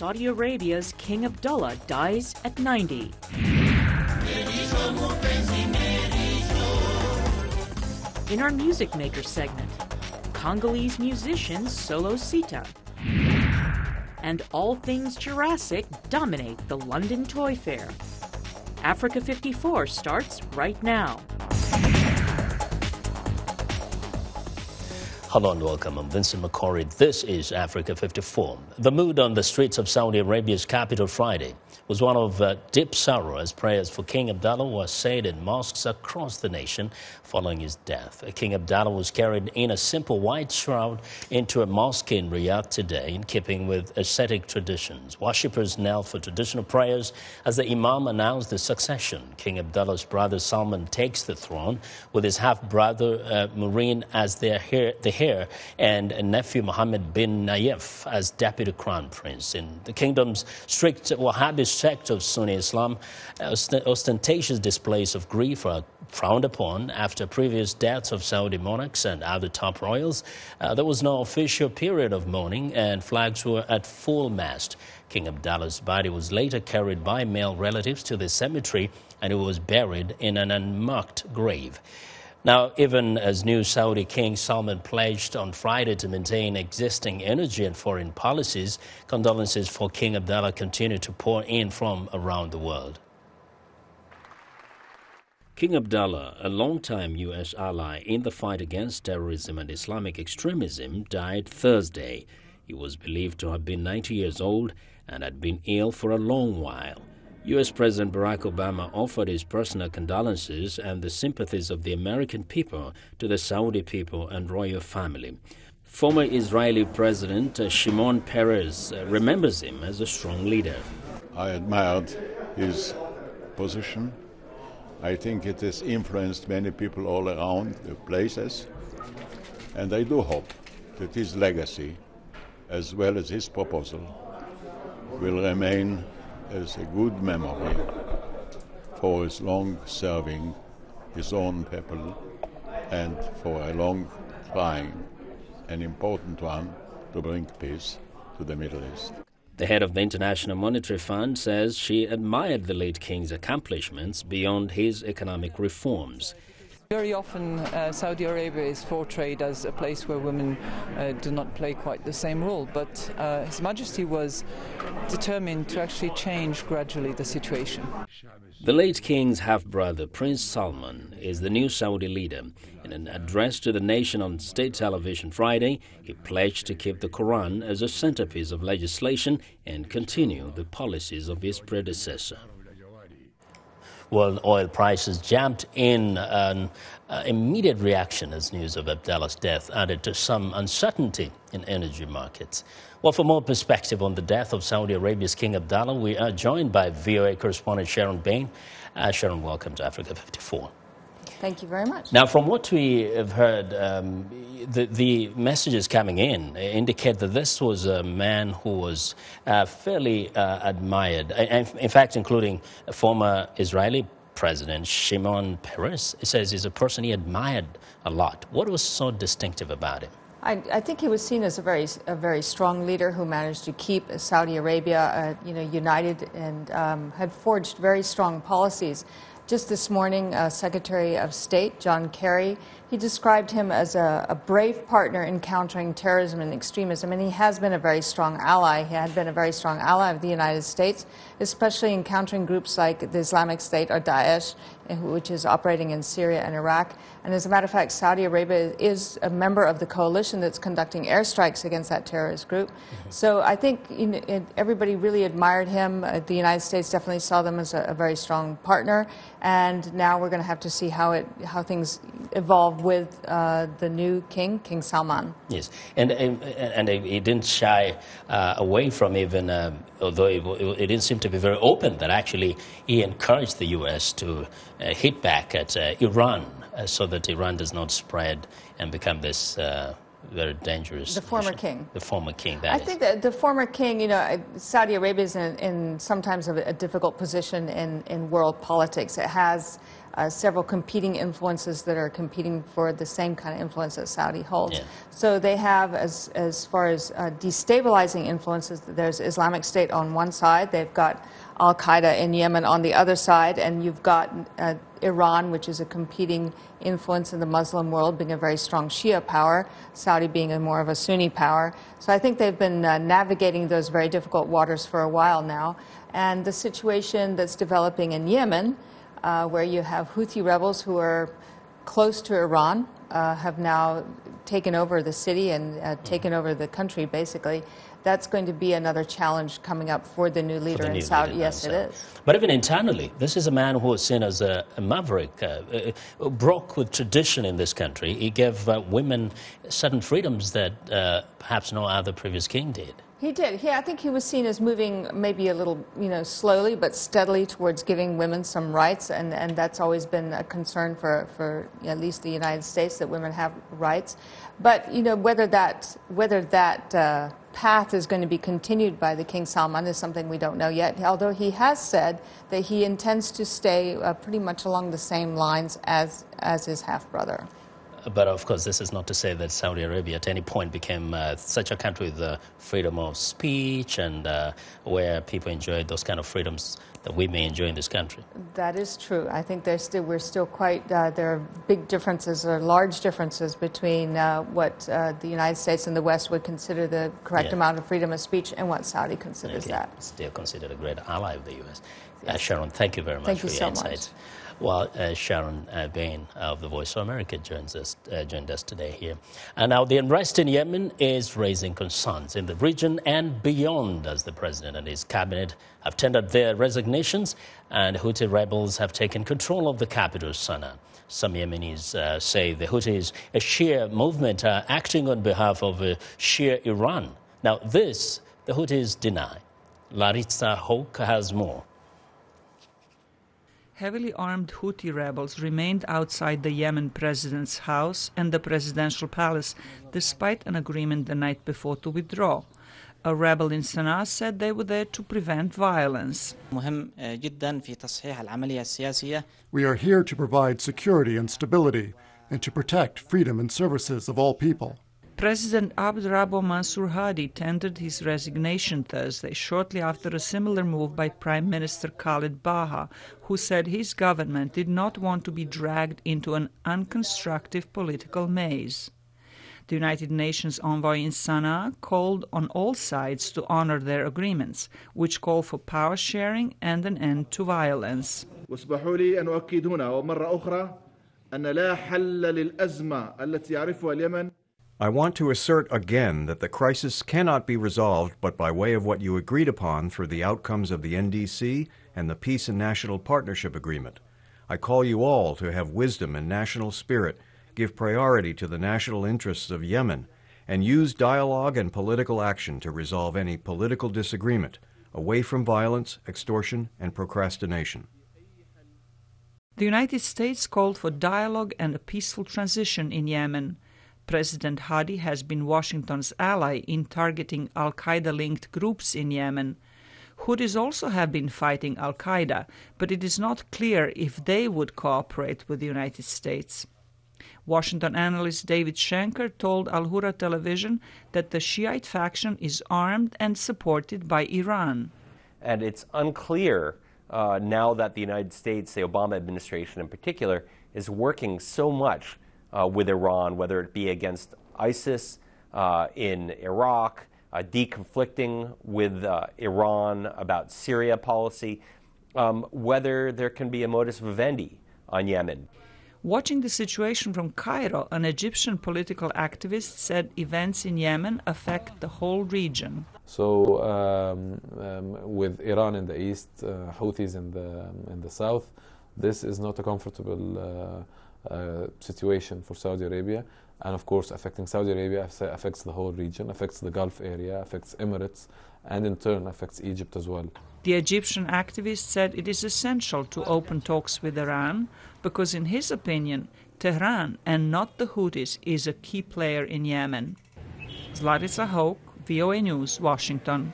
Saudi Arabia's King Abdullah dies at 90. In our Music Maker segment, Congolese musicians solo Sita. And all things Jurassic dominate the London Toy Fair. Africa 54 starts right now. Hello and welcome. I'm Vincent McCorry. This is Africa 54. The mood on the streets of Saudi Arabia's capital Friday was one of deep sorrow as prayers for King Abdullah were said in mosques across the nation following his death. King Abdullah was carried in a simple white shroud into a mosque in Riyadh today, in keeping with ascetic traditions. Worshippers knelt for traditional prayers as the Imam announced the succession. King Abdullah's brother Salman takes the throne, with his half-brother Mureen as the heir and nephew Mohammed bin Nayef as deputy crown prince. In the kingdom's strict Wahhabi sect of Sunni Islam, ostentatious displays of grief are frowned upon after previous deaths of Saudi monarchs and other top royals. There was no official period of mourning and flags were at full mast. King Abdullah's body was later carried by male relatives to the cemetery and he was buried in an unmarked grave. Now, even as new Saudi King Salman pledged on Friday to maintain existing energy and foreign policies, condolences for King Abdullah continue to pour in from around the world. King Abdullah, a longtime U.S. ally in the fight against terrorism and Islamic extremism, died Thursday. He was believed to have been 90 years old and had been ill for a long while. U.S. President Barack Obama offered his personal condolences and the sympathies of the American people to the Saudi people and royal family. Former Israeli President Shimon Peres remembers him as a strong leader. I admired his position. I think it has influenced many people all around the places. And I do hope that his legacy, as well as his proposal, will remain as a good memory for his long serving his own people and for a long trying, an important one, to bring peace to the Middle East. The head of the International Monetary Fund says she admired the late king's accomplishments beyond his economic reforms. Very often Saudi Arabia is portrayed as a place where women do not play quite the same role, but His Majesty was determined to actually change gradually the situation. The late king's half-brother, Prince Salman, is the new Saudi leader. In an address to the nation on state television Friday, he pledged to keep the Quran as a centerpiece of legislation and continue the policies of his predecessor. World oil prices jumped in an immediate reaction as news of Abdullah's death added to some uncertainty in energy markets. Well, for more perspective on the death of Saudi Arabia's King Abdullah, we are joined by VOA correspondent Sharon Bain. Sharon, welcome to Africa 54. Thank you very much. Now, from what we have heard, the messages coming in indicate that this was a man who was fairly admired. In fact, including former Israeli President Shimon Peres. It says he's a person he admired a lot. What was so distinctive about him? I think he was seen as a very strong leader who managed to keep Saudi Arabia, united and had forged very strong policies. Just this morning, Secretary of State John Kerry, he described him as a brave partner in countering terrorism and extremism, and he has been a very strong ally. He had been a very strong ally of the United States, especially in countering groups like the Islamic State or Daesh, which is operating in Syria and Iraq. And as a matter of fact, Saudi Arabia is a member of the coalition that's conducting airstrikes against that terrorist group. So I think everybody really admired him. The United States definitely saw them as a very strong partner. And now we're going to have to see how things evolve with the new king, King Salman. Yes, and he didn't shy away from even, although it didn't seem to be very open, that actually he encouraged the U.S. to hit back at Iran so that Iran does not spread and become this very dangerous. The former king. The former king, I think that the former king, Saudi Arabia is in sometimes a difficult position in world politics. It has several competing influences that are competing for the same kind of influence that Saudi holds. Yeah. So they have, as far as destabilizing influences, there's Islamic State on one side, they've got Al-Qaeda in Yemen on the other side, and you've got Iran, which is a competing influence in the Muslim world, being a very strong Shia power, Saudi being more of a Sunni power. So I think they've been navigating those very difficult waters for a while now. And the situation that's developing in Yemen, where you have Houthi rebels who are close to Iran, have now taken over the city and taken over the country, basically. That's going to be another challenge coming up for the new leader in Saudi. Yes, it is. But even internally, this is a man who was seen as a maverick, broke with tradition in this country. He gave women certain freedoms that perhaps no other previous king did. He did. I think he was seen as moving maybe a little, slowly but steadily towards giving women some rights, and that's always been a concern for at least the United States, that women have rights. But whether that path is going to be continued by the King Salman is something we don't know yet. Although he has said that he intends to stay pretty much along the same lines as his half brother. But of course, this is not to say that Saudi Arabia at any point became such a country with freedom of speech and where people enjoy those kind of freedoms that we may enjoy in this country. That is true. I think we're still quite, there are big differences or large differences between what the United States and the West would consider the correct amount of freedom of speech and what Saudi considers that. Still considered a great ally of the U.S. Yes. Sharon, thank you very much for your insights. Well, Sharon Bain of the Voice of America joined us today here. And now the unrest in Yemen is raising concerns in the region and beyond, as the president and his cabinet have tendered their resignations and Houthi rebels have taken control of the capital, Sana'a. Some Yemenis say the Houthis, a Shia movement, are acting on behalf of Shia Iran. Now this, the Houthis deny. Larissa Hoke has more. Heavily armed Houthi rebels remained outside the Yemen president's house and the presidential palace, despite an agreement the night before to withdraw. A rebel in Sana'a said they were there to prevent violence. We are here to provide security and stability and to protect freedom and services of all people. President Abd Rabbo Mansur Hadi tendered his resignation Thursday, shortly after a similar move by Prime Minister Khaled Baha, who said his government did not want to be dragged into an unconstructive political maze. The United Nations envoy in Sana'a called on all sides to honor their agreements, which call for power sharing and an end to violence. واسمحوا لي أن أؤكد هنا ومرة أخرى أن لا حل للأزمة التي يعرفها اليمن. I want to assert again that the crisis cannot be resolved but by way of what you agreed upon through the outcomes of the NDC and the Peace and National Partnership Agreement. I call you all to have wisdom and national spirit, give priority to the national interests of Yemen, and use dialogue and political action to resolve any political disagreement, away from violence, extortion, and procrastination. The United States called for dialogue and a peaceful transition in Yemen. President Hadi has been Washington's ally in targeting al-Qaeda-linked groups in Yemen. Houthis also have been fighting al-Qaeda, but it is not clear if they would cooperate with the United States. Washington analyst David Schenker told Al Hura television that the Shiite faction is armed and supported by Iran. And it's unclear now that the United States, the Obama administration in particular, is working so much with Iran, whether it be against ISIS in Iraq, deconflicting with Iran about Syria policy, whether there can be a modus vivendi on Yemen. Watching the situation from Cairo, an Egyptian political activist said events in Yemen affect the whole region. So with Iran in the east, Houthis in the south, this is not a comfortable situation for Saudi Arabia, and of course affecting Saudi Arabia affects the whole region, affects the Gulf area, affects Emirates, and in turn affects Egypt as well. The Egyptian activist said it is essential to open talks with Iran because in his opinion Tehran and not the Houthis is a key player in Yemen. Larissa Hoke, VOA News, Washington.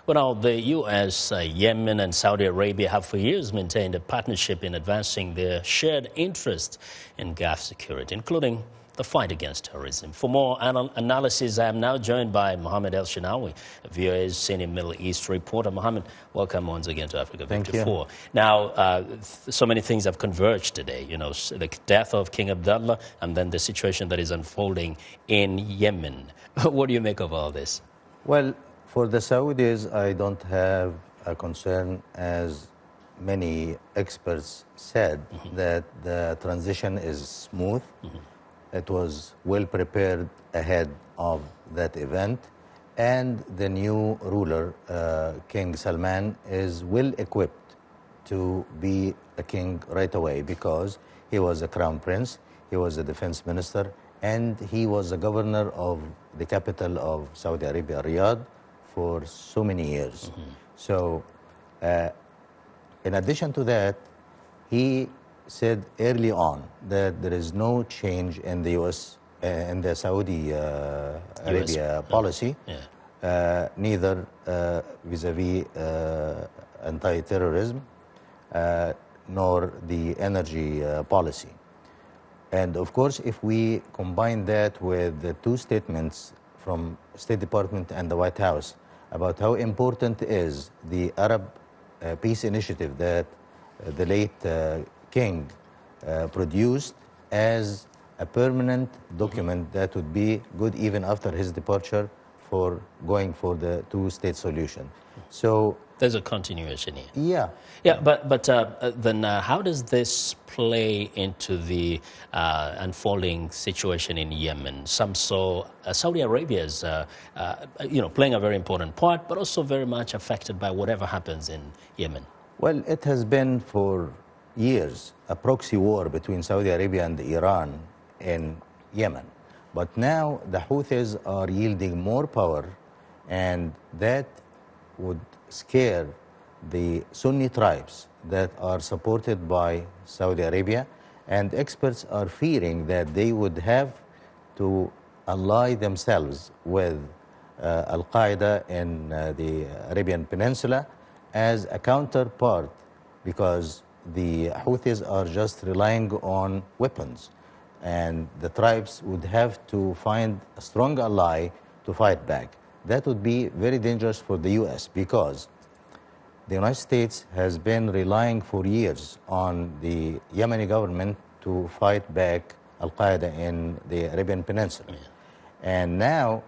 Well, now, the U.S., Yemen, and Saudi Arabia have for years maintained a partnership in advancing their shared interest in Gulf security, including the fight against terrorism. For more analysis, I am now joined by Mohammed El-Shenawi, VOA's senior Middle East reporter. Mohammed, welcome once again to Africa 54. Thank you. Now, so many things have converged today. You know, the death of King Abdullah and then the situation that is unfolding in Yemen. What do you make of all this? Well, for the Saudis, I don't have a concern, as many experts said, that the transition is smooth. It was well prepared ahead of that event, and the new ruler, King Salman, is well equipped to be a king right away because he was a crown prince, he was a defense minister, and he was the governor of the capital of Saudi Arabia, Riyadh, for so many years. So, in addition to that, he said early on that there is no change in the U.S. In the Saudi Arabia policy, neither vis-a-vis anti-terrorism nor the energy policy. And of course, if we combine that with the two statements from State Department and the White House about how important is the Arab Peace Initiative that the late King produced as a permanent document that would be good even after his departure for going for the two-state solution. So there's a continuation here. Yeah. Yeah, but then how does this play into the unfolding situation in Yemen? Some saw Saudi Arabia as playing a very important part, but also very much affected by whatever happens in Yemen. Well, it has been for years a proxy war between Saudi Arabia and Iran in Yemen. But now the Houthis are yielding more power, and that would scare the Sunni tribes that are supported by Saudi Arabia, and experts are fearing that they would have to ally themselves with Al-Qaeda in the Arabian Peninsula as a counterpart, because the Houthis are just relying on weapons, and the tribes would have to find a strong ally to fight back. That would be very dangerous for the U.S. because the United States has been relying for years on the Yemeni government to fight back Al-Qaeda in the Arabian Peninsula. And now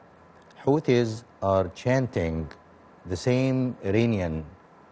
Houthis are chanting the same Iranian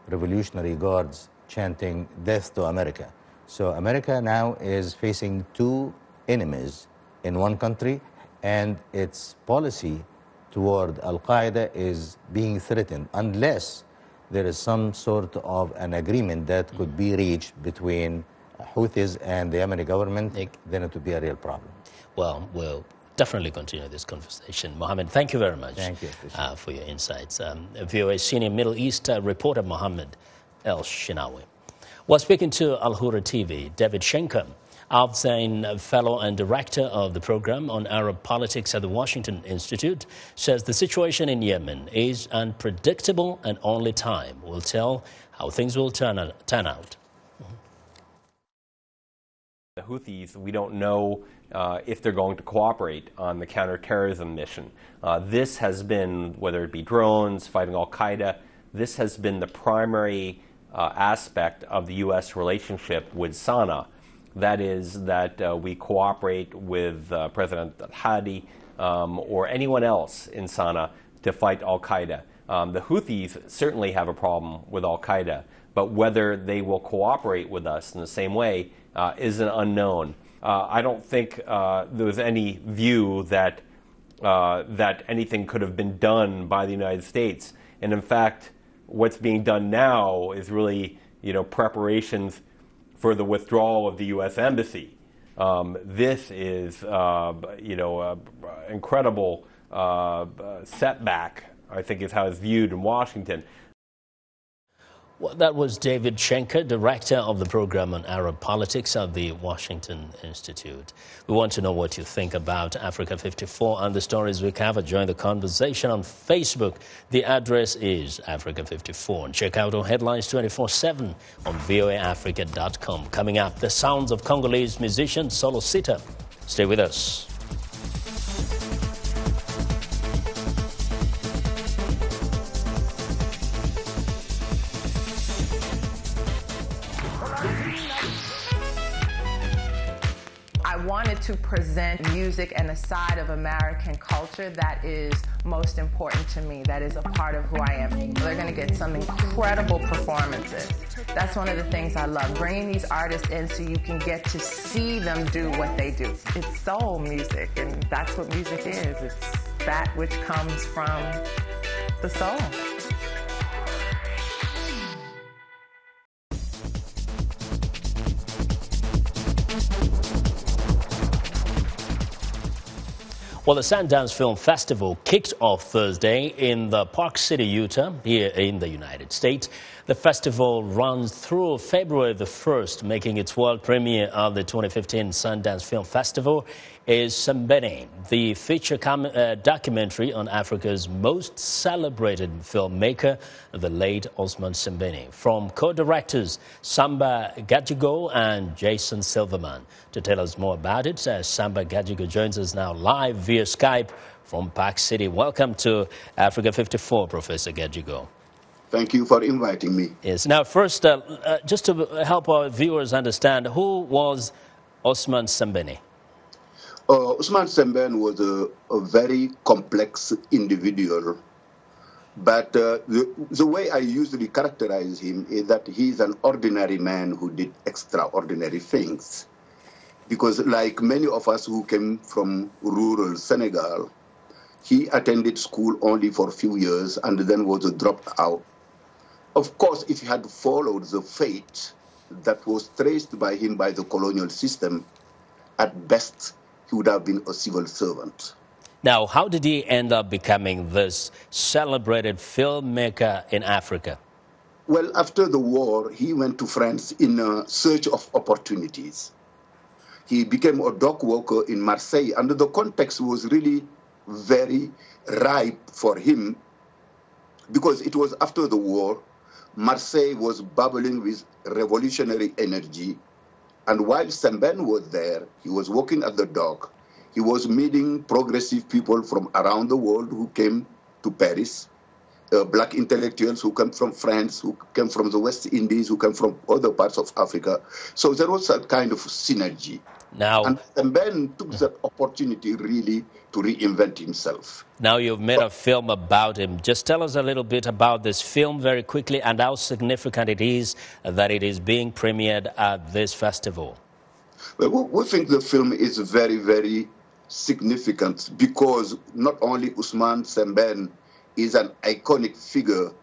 Revolutionary Guards chanting death to America. So America now is facing two enemies in one country, and its policy toward Al-Qaeda is being threatened unless there is some sort of an agreement that could be reached between Houthis and the Yemeni government. Then it would be a real problem. Well, we'll definitely continue this conversation. Mohammed, thank you very much. Thank you for your insights. VOA senior Middle East reporter Mohammed El-Shenawi. While speaking to Al Hura TV, David Schenker, Al Zain Fellow and Director of the Program on Arab Politics at the Washington Institute, says the situation in Yemen is unpredictable and only time will tell how things will turn out. The Houthis, we don't know if they're going to cooperate on the counterterrorism mission. This has been, whether it be drones, fighting Al-Qaeda, this has been the primary aspect of the U.S. relationship with Sana'a. That is that we cooperate with President al-Hadi or anyone else in Sana'a to fight Al-Qaeda. The Houthis certainly have a problem with Al-Qaeda, but whether they will cooperate with us in the same way is an unknown. I don't think there was any view that that anything could have been done by the United States. And in fact, what's being done now is really, preparations for the withdrawal of the U.S. Embassy. This is, incredible setback, I think is how it's viewed in Washington. Well, that was David Schenker, director of the program on Arab politics at the Washington Institute. We want to know what you think about Africa 54 and the stories we cover. Join the conversation on Facebook. The address is Africa 54. And check out our headlines 24/7 on voaafrica.com. Coming up, the sounds of Congolese musician Solo Sita. Stay with us. I wanted to present music and a side of American culture that is most important to me, that is a part of who I am. They're going to get some incredible performances. That's one of the things I love, bringing these artists in so you can get to see them do what they do. It's soul music, and that's what music is. It's that which comes from the soul. Well, the Sundance Film Festival kicked off Thursday in the Park City, Utah, here in the United States. The festival runs through February the 1st, making its world premiere of the 2015 Sundance Film Festival is Sembene, the feature documentary on Africa's most celebrated filmmaker, the late Osman Sembene, from co-directors Samba Gadjigo and Jason Silverman. To tell us more about it, Samba Gadjigo joins us now live via Skype from Park City. Welcome to Africa 54, Professor Gadjigo. Thank you for inviting me. Yes. Now, first, just to help our viewers understand, who was Osman Sembene? Osman Sembene was a very complex individual, but the way I usually characterize him is that he's an ordinary man who did extraordinary things. Because like many of us who came from rural Senegal, he attended school only for a few years and then was dropped out. Of course, if he had followed the fate that was traced by him by the colonial system, at best, he would have been a civil servant. Now, how did he end up becoming this celebrated filmmaker in Africa? Well, after the war, he went to France in a search of opportunities. He became a dock worker in Marseille, and the context was really very ripe for him because it was after the war. Marseille was bubbling with revolutionary energy. And while Sembene was there, he was working at the dock. He was meeting progressive people from around the world who came to Paris, black intellectuals who came from France, who came from the West Indies, who came from other parts of Africa. So there was a kind of synergy. Now, and Sembene took that opportunity really to reinvent himself. Now you've made a film about him. Just tell us a little bit about this film very quickly and how significant it is that it is being premiered at this festival. Well, we think the film is very, very significant because not only Osman Sembene is an iconic figure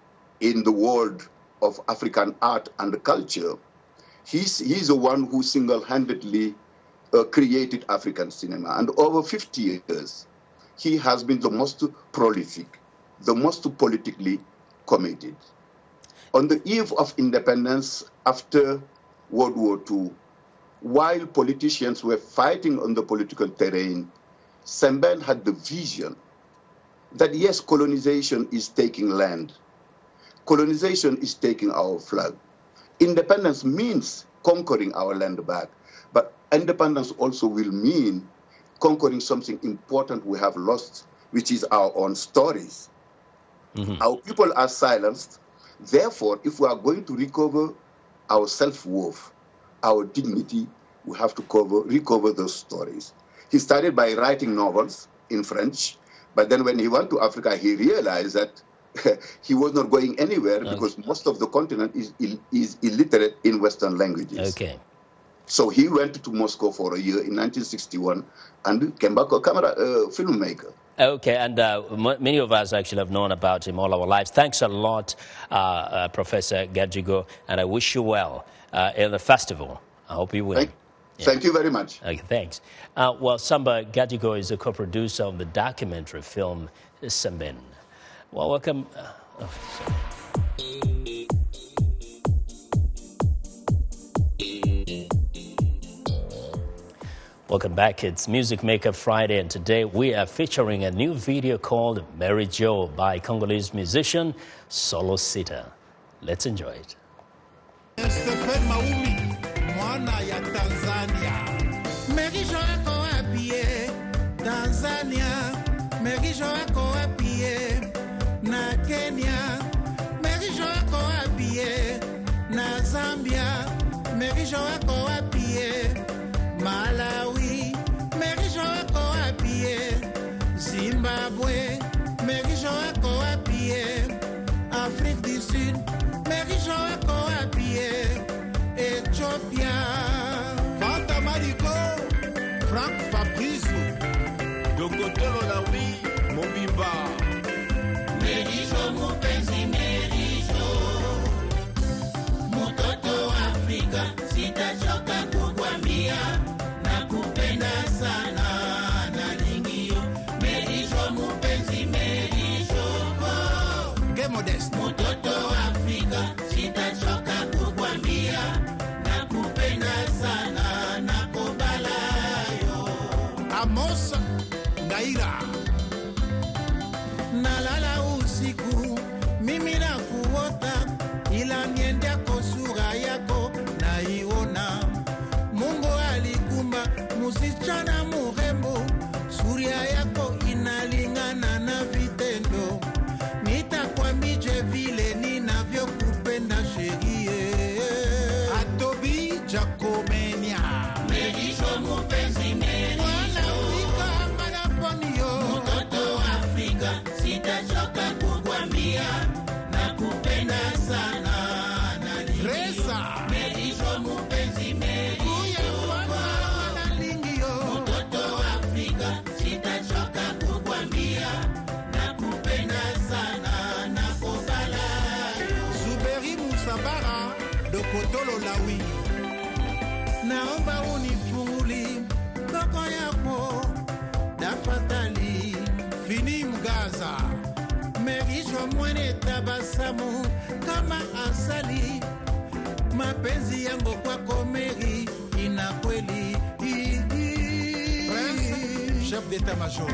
in the world of African art and culture, he's the one who single-handedly created African cinema. And over 50 years, he has been the most prolific, the most politically committed. On the eve of independence after World War II, while politicians were fighting on the political terrain, Sembene had the vision that yes, colonization is taking land. Colonization is taking our flag. Independence means conquering our land back, but independence also will mean conquering something important we have lost, which is our own stories. Mm-hmm. Our people are silenced. Therefore, if we are going to recover our self-worth, our dignity, we have to recover those stories. He started by writing novels in French, but then when he went to Africa, he realized that he was not going anywhere because most of the continent is illiterate in Western languages. Okay. So he went to Moscow for a year in 1961 and came back a filmmaker. Okay, and many of us actually have known about him all our lives. Thanks a lot, Professor Gadjigo, and I wish you well in the festival. I hope you will. Thank you very much. Okay, thanks. Well, Samba Gadjigo is a co-producer of the documentary film Sembene. Well, welcome. Welcome back. It's Music Maker Friday, and today we are featuring a new video called Mary Jo by Congolese musician Solo Sita. Let's enjoy it. Stephen Maumi, mwana ya Tanzania. Mary Jo ako apie Tanzania. Mary Jo ako apie na Kenya. Mary Jo ako apie na Zambia. Mary Jo ako apie Malawi. Mary Jo ako apie Zimbabwe. Mary Jo ako apie Afrique du Sud. Mary Jo ako apie Ethiopia. Fanta Mariko, Frank Fabrice, Dokotolo Lawi, Mobimba. Mary Jo mupenzi, Mary Jo, mutoto Afrika, sitachoka kukwambia, nakupenda sana nalingio. Mary Jo mupenzi, Mary Jo, Ge Modest, mutoto Afrika, sitachoka kukwambia, nakupenda sana nakobalayo. Amos Gaira. Nalala usiku mimi nakuota, ila niende yako sura yako naiona. Mungu alikumba musichana murembo, suria yako inalingana na vitendo. Nitakwambije vile ninavyokupenda sherie. Atobi Jacomenia. Mary Jo mupenzi, Mary Jo. Afrika maraponio. Mutoto Afrika, sitachoka kukwambia, nakupenda sana nalingio. Reza. Mary Jo mupenzi, Mary Jo. Mutoto Afrika, sitachoka kukwambia, nakupenda sana nakobalayo. Zuberi Musabara, Dokotolo Lawi. Naomba unifunguli koko yako dafatali Fini Mgaza. Mary Jo mwene tabasamu kama asali. Mapenzi yangu kwako Mary ina kweli. Prince, chef d'état-major.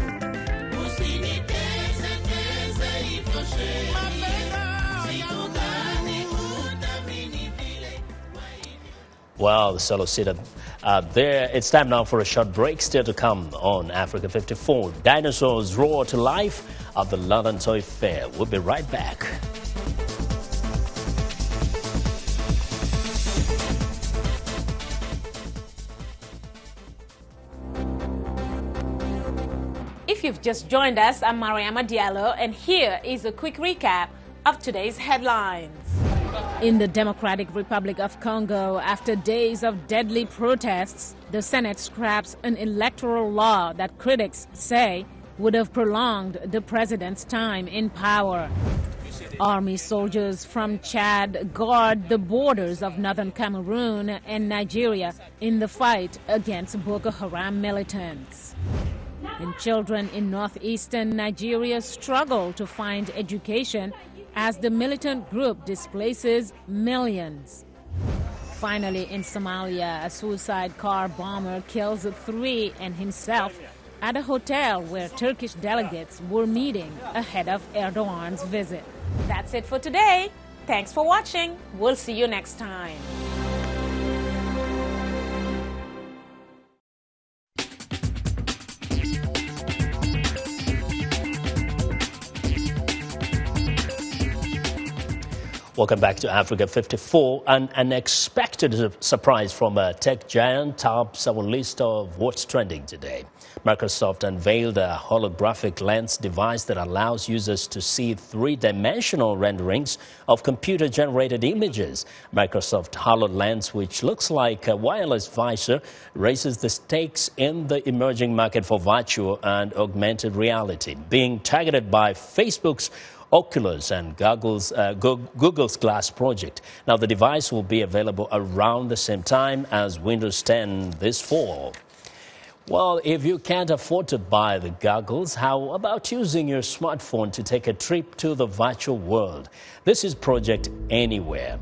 Usiniteze teze ifoshe. Mapena sikudani utamini vile. Wow, the Solo Sita. There, it's time now for a short break. Still to come on Africa 54. Dinosaurs roar to life at the London Toy Fair. We'll be right back. If you've just joined us, I'm Mariama Diallo, and here is a quick recap of today's headlines. In the Democratic Republic of Congo, after days of deadly protests, the Senate scraps an electoral law that critics say would have prolonged the president's time in power. Army soldiers from Chad guard the borders of northern Cameroon and Nigeria in the fight against Boko Haram militants. And children in northeastern Nigeria struggle to find education as the militant group displaces millions. Finally, in Somalia, a suicide car bomber kills 3 and himself at a hotel where Turkish delegates were meeting ahead of Erdogan's visit. That's it for today. Thanks for watching. We'll see you next time. Welcome back to Africa 54. An unexpected surprise from a tech giant tops our list of what's trending today. Microsoft unveiled a holographic lens device that allows users to see three-dimensional renderings of computer-generated images. Microsoft HoloLens, which looks like a wireless visor, raises the stakes in the emerging market for virtual and augmented reality, being targeted by Facebook's Oculus and Google's Glass project. Now, the device will be available around the same time as Windows 10 this fall. Well, if you can't afford to buy the goggles, how about using your smartphone to take a trip to the virtual world? This is Project Anywhere.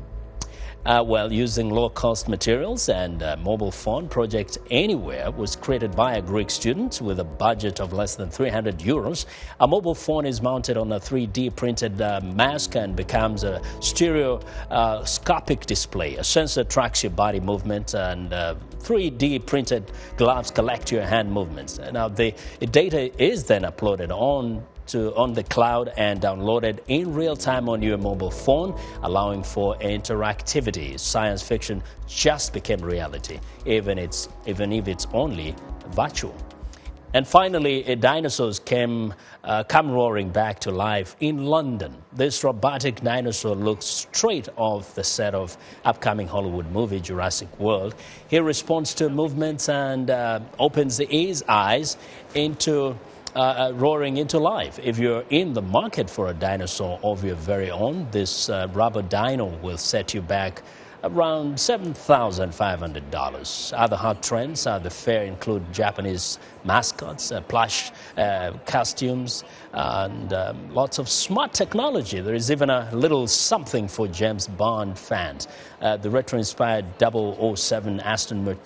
Using low-cost materials and a mobile phone, Project Anywhere was created by a Greek student with a budget of less than 300 euros. A mobile phone is mounted on a 3D printed mask and becomes a stereoscopic display. A sensor tracks your body movement, and 3D printed gloves collect your hand movements. Now, the data is then uploaded on the cloud and downloaded in real time on your mobile phone, allowing for interactivity. Science fiction just became reality, even if it's only virtual. And finally, dinosaurs come roaring back to life in London. This robotic dinosaur looks straight off the set of upcoming Hollywood movie Jurassic World. He responds to movements and opens his eyes into roaring into life. If you're in the market for a dinosaur of your very own, this rubber dino will set you back around $7,500. Other hot trends at the fair include Japanese mascots, plush costumes, and lots of smart technology. There is even a little something for James Bond fans. The retro-inspired 007 Aston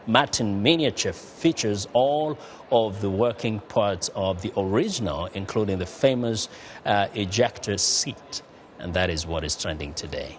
Martin miniature features all of the working parts of the original, including the famous ejector seat. And that is what is trending today.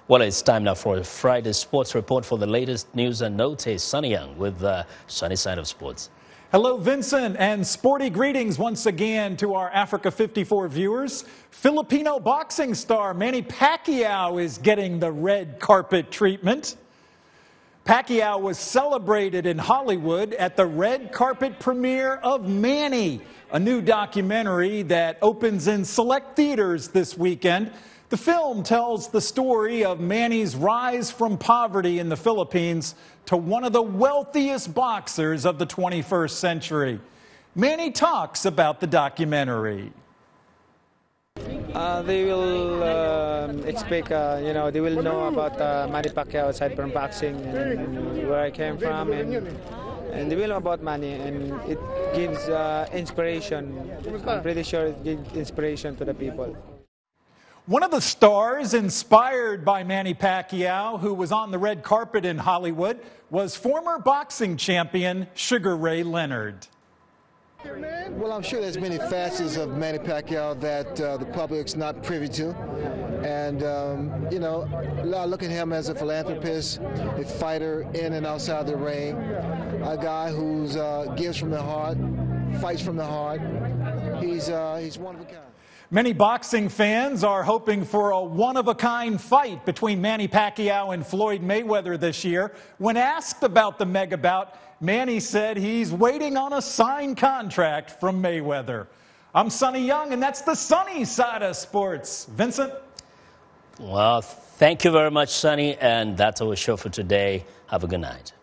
Well, it's time now for Friday's Sports Report. For the latest news and notes, here's Sonny Young with the sunny side of sports. Hello, Vincent, and sporty greetings once again to our Africa 54 viewers. Filipino boxing star Manny Pacquiao is getting the red carpet treatment. Pacquiao was celebrated in Hollywood at the red carpet premiere of Manny, a new documentary that opens in select theaters this weekend. The film tells the story of Manny's rise from poverty in the Philippines to one of the wealthiest boxers of the 21st century. Manny talks about the documentary. They will expect, they will know about Manny Pacquiao aside from boxing and where I came from, and they will know about Manny, and it gives inspiration. I'm pretty sure it gives inspiration to the people. One of the stars inspired by Manny Pacquiao, who was on the red carpet in Hollywood, was former boxing champion Sugar Ray Leonard. Well, I'm sure there's many facets of Manny Pacquiao that the public's not privy to. And, I look at him as a philanthropist, a fighter in and outside the ring, a guy who gives from the heart, fights from the heart. He's one of a kind. Many boxing fans are hoping for a one-of-a-kind fight between Manny Pacquiao and Floyd Mayweather this year. When asked about the mega bout, Manny said he's waiting on a signed contract from Mayweather. I'm Sonny Young, and that's the sunny side of sports. Vincent? Well, thank you very much, Sonny, and that's our show for today. Have a good night.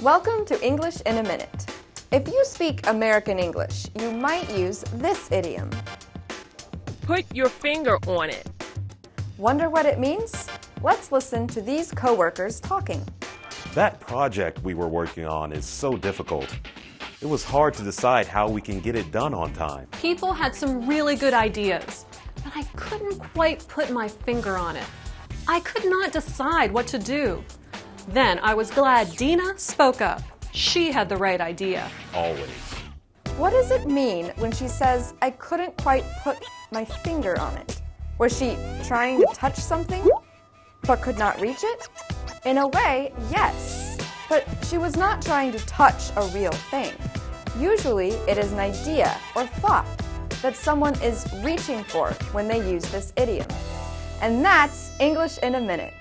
Welcome to English in a Minute. If you speak American English, you might use this idiom. Put your finger on it. Wonder what it means? Let's listen to these coworkers talking. That project we were working on is so difficult. It was hard to decide how we can get it done on time. People had some really good ideas, but I couldn't quite put my finger on it. I could not decide what to do. Then I was glad Dina spoke up. She had the right idea. Always. What does it mean when she says, I couldn't quite put my finger on it? Was she trying to touch something, but could not reach it? In a way, yes. But she was not trying to touch a real thing. Usually, it is an idea or thought that someone is reaching for when they use this idiom. And that's English in a Minute.